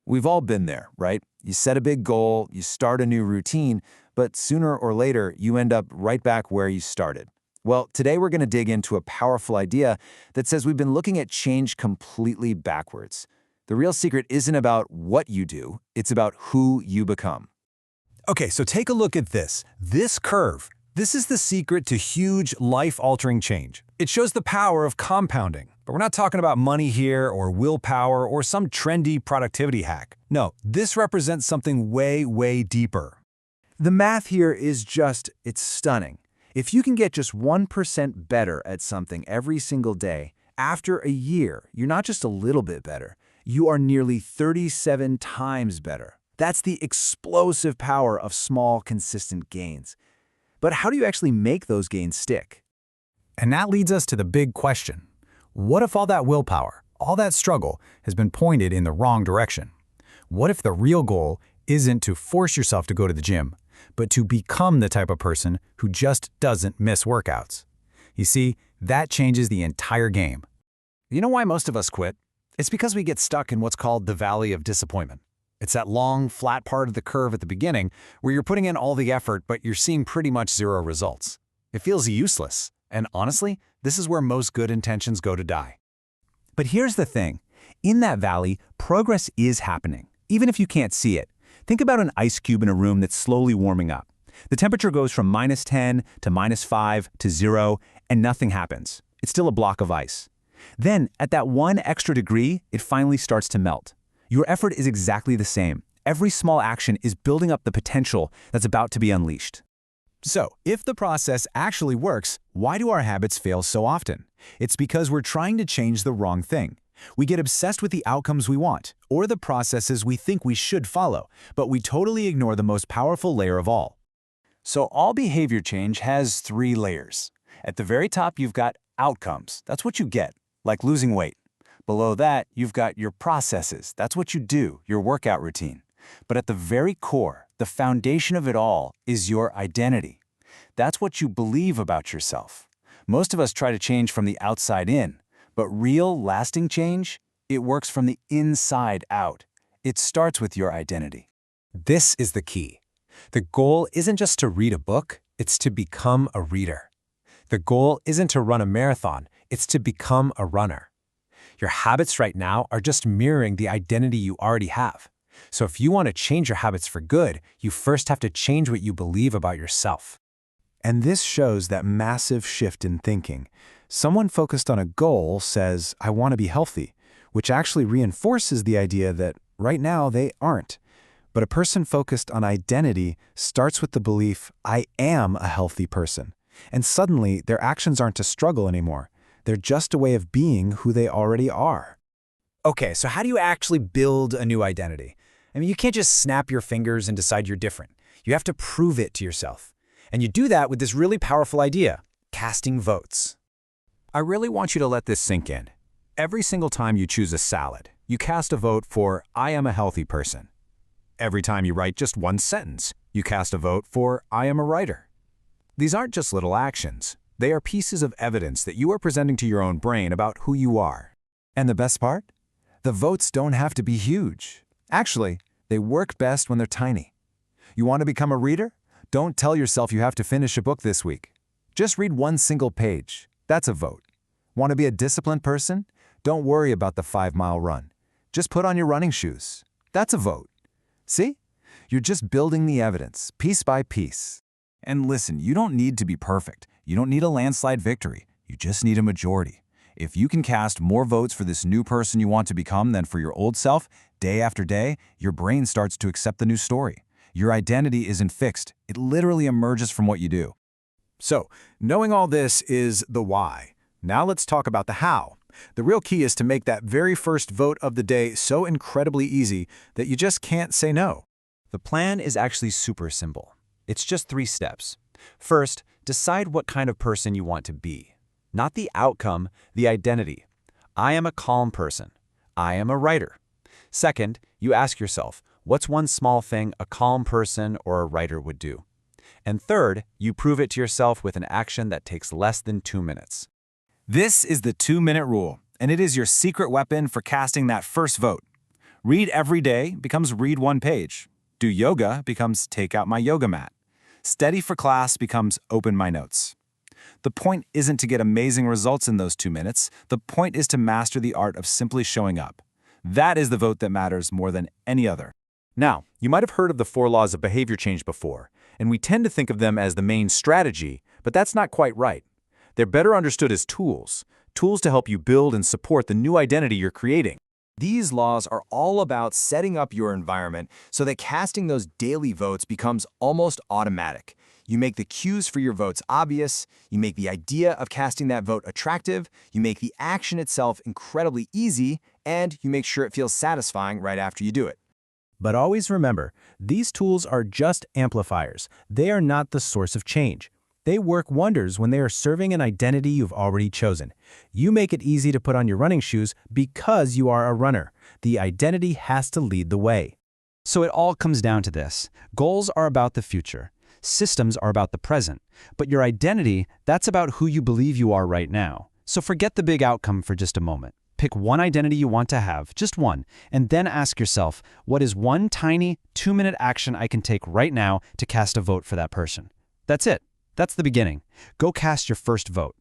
We've all been there, right? You set a big goal, you start a new routine, but sooner or later, you end up right back where you started. Well, today we're going to dig into a powerful idea that says we've been looking at change completely backwards. The real secret isn't about what you do, it's about who you become. Okay, so take a look at this. This curve. This is the secret to huge, life-altering change. It shows the power of compounding. But we're not talking about money here or willpower or some trendy productivity hack. No, this represents something way, way deeper. The math here is it's stunning. If you can get just 1% better at something every single day, after a year, you're not just a little bit better, you are nearly 37 times better. That's the explosive power of small, consistent gains. But how do you actually make those gains stick? And that leads us to the big question. What if all that willpower, all that struggle, has been pointed in the wrong direction? What if the real goal isn't to force yourself to go to the gym, but to become the type of person who just doesn't miss workouts? You see, that changes the entire game. You know why most of us quit? It's because we get stuck in what's called the valley of disappointment. It's that long, flat part of the curve at the beginning where you're putting in all the effort, but you're seeing pretty much zero results. It feels useless. And honestly, this is where most good intentions go to die. But here's the thing. In that valley, progress is happening, even if you can't see it. Think about an ice cube in a room that's slowly warming up. The temperature goes from -10 to -5 to 0, and nothing happens. It's still a block of ice. Then, at that 1 extra degree, it finally starts to melt. Your effort is exactly the same. Every small action is building up the potential that's about to be unleashed. So, if the process actually works, why do our habits fail so often? It's because we're trying to change the wrong thing. We get obsessed with the outcomes we want, or the processes we think we should follow, but we totally ignore the most powerful layer of all. So all behavior change has 3 layers. At the very top, you've got outcomes. That's what you get, like losing weight. Below that, you've got your processes. That's what you do, your workout routine. But at the very core, the foundation of it all is your identity. That's what you believe about yourself. Most of us try to change from the outside in, but real, lasting change, it works from the inside out. It starts with your identity. This is the key. The goal isn't just to read a book, it's to become a reader. The goal isn't to run a marathon, it's to become a runner. Your habits right now are just mirroring the identity you already have. So if you want to change your habits for good, you first have to change what you believe about yourself. And this shows that massive shift in thinking. Someone focused on a goal says, I want to be healthy, which actually reinforces the idea that right now they aren't. But a person focused on identity starts with the belief, I am a healthy person. And suddenly, their actions aren't a struggle anymore. They're just a way of being who they already are. Okay, so how do you actually build a new identity? I mean, you can't just snap your fingers and decide you're different. You have to prove it to yourself. And you do that with this really powerful idea, casting votes. I really want you to let this sink in. Every single time you choose a salad, you cast a vote for, I am a healthy person. Every time you write just one sentence, you cast a vote for, I am a writer. These aren't just little actions. They are pieces of evidence that you are presenting to your own brain about who you are. And the best part? The votes don't have to be huge. Actually, they work best when they're tiny. You want to become a reader? Don't tell yourself you have to finish a book this week. Just read one single page. That's a vote. Want to be a disciplined person? Don't worry about the 5-mile run. Just put on your running shoes. That's a vote. See? You're just building the evidence, piece by piece. And listen, you don't need to be perfect. You don't need a landslide victory. You just need a majority. If you can cast more votes for this new person you want to become than for your old self, day after day, your brain starts to accept the new story. Your identity isn't fixed. It literally emerges from what you do. So, knowing all this is the why. Now let's talk about the how. The real key is to make that very first vote of the day so incredibly easy that you just can't say no. The plan is actually super simple. It's just 3 steps. First, decide what kind of person you want to be. Not the outcome, the identity. I am a calm person. I am a writer. Second, you ask yourself, what's one small thing a calm person or a writer would do? And third, you prove it to yourself with an action that takes less than 2 minutes. This is the 2-minute rule, and it is your secret weapon for casting that first vote. Read every day becomes read one page. Do yoga becomes take out my yoga mat. Study for class becomes open my notes. The point isn't to get amazing results in those 2 minutes. The point is to master the art of simply showing up. That is the vote that matters more than any other. Now, you might have heard of the 4 laws of behavior change before, and we tend to think of them as the main strategy, but that's not quite right. They're better understood as tools to help you build and support the new identity you're creating. These laws are all about setting up your environment so that casting those daily votes becomes almost automatic. You make the cues for your votes obvious, you make the idea of casting that vote attractive, you make the action itself incredibly easy, and you make sure it feels satisfying right after you do it. But always remember, these tools are just amplifiers. They are not the source of change. They work wonders when they are serving an identity you've already chosen. You make it easy to put on your running shoes because you are a runner. The identity has to lead the way. So it all comes down to this. Goals are about the future. Systems are about the present. But your identity, that's about who you believe you are right now. So forget the big outcome for just a moment. Pick one identity you want to have, just one, and then ask yourself, what is one tiny 2-minute action I can take right now to cast a vote for that person? That's it. That's the beginning. Go cast your first vote.